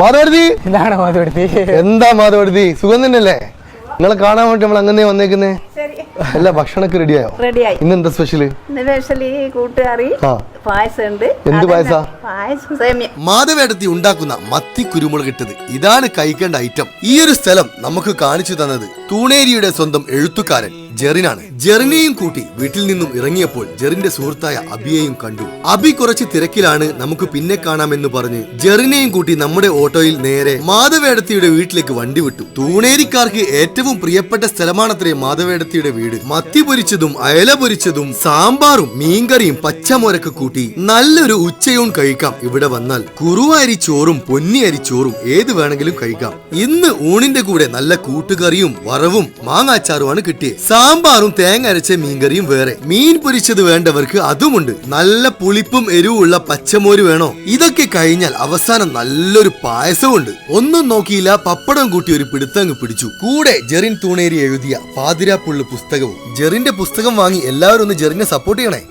മാധവടുത്തി ഇതാണ് മാധവടുത്തി. എന്താ മാധവടുത്തി, സുഖം തന്നെയല്ലേ? നിങ്ങളെ കാണാൻ വേണ്ടി നമ്മൾ അങ്ങനെ വന്നേക്കുന്നേ. അല്ല, ഭക്ഷണമൊക്കെ റെഡിയായോ? റെഡിയായി. ഇന്ന് എന്താ സ്പെഷ്യല്? സ്പെഷ്യലി കൂട്ടുകറി, പായസം ഉണ്ട്. എന്ത് പായസ? പായസം സേമിയ. മാധവേടത്തി ഉണ്ടാക്കുന്ന മത്തി കുരുമുളക് ഇട്ടത് ഇതാണ് കഴിക്കേണ്ട ഐറ്റം. ഈ ഒരു സ്ഥലം നമുക്ക് കാണിച്ചു തന്നത് തൂണേരിയുടെ സ്വന്തം എഴുത്തുകാരൻ ജെറിനാണ്. ജെറിനെയും കൂട്ടി വീട്ടിൽ നിന്നും ഇറങ്ങിയപ്പോൾ ജെറിന്റെ സുഹൃത്തായ അബിയെയും കണ്ടു. അബി കുറച്ച് തിരക്കിലാണ്, നമുക്ക് പിന്നെ കാണാമെന്ന് പറഞ്ഞ് ജെറിനെയും കൂട്ടി നമ്മുടെ ഓട്ടോയിൽ നേരെ മാധവേടത്തിയുടെ വീട്ടിലേക്ക് വണ്ടി വിട്ടു. തൂണേരിക്കാർക്ക് ഏറ്റവും പ്രിയപ്പെട്ട സ്ഥലമാണത്രേ മാധവേടത്തിയുടെ വീട്. മത്തി പൊരിച്ചതും അയല പൊരിച്ചതും സാമ്പാറും മീൻകറിയും പച്ചമോരൊക്കെ കൂട്ടി നല്ലൊരു ഉച്ചയൂൺ കഴിക്കാം. ഇവിടെ വന്നാൽ കുറുവ അരിച്ചോറും പൊന്നി അരിച്ചോറും ഏത് വേണമെങ്കിലും കഴിക്കാം. ഇന്ന് ഊണിന്റെ കൂടെ നല്ല കൂട്ടുകറിയും വറവും മാങ്ങാച്ചാറുമാണ് കിട്ടിയത്. സാമ്പാറും തേങ്ങ അരച്ച മീൻകറിയും വേറെ. മീൻ പൊരിച്ചത് വേണ്ടവർക്ക് അതുമുണ്ട്. നല്ല പുളിപ്പും എരിവുള്ള പച്ചമോര് വേണോ? ഇതൊക്കെ കഴിഞ്ഞാൽ അവസാനം നല്ലൊരു പായസമുണ്ട്. ഒന്നും നോക്കിയില്ല, പപ്പടം കൂട്ടി ഒരു പിടുത്തങ്ങ് പിടിച്ചു. കൂടെ ജെറിൻ തൂണേരി എഴുതിയ പാതിരാപ്പുള്ളു പുസ്തകവും. ജെറിന്റെ പുസ്തകം വാങ്ങി എല്ലാവരും ഒന്ന് ജെറിനെ സപ്പോർട്ട് ചെയ്യണേ.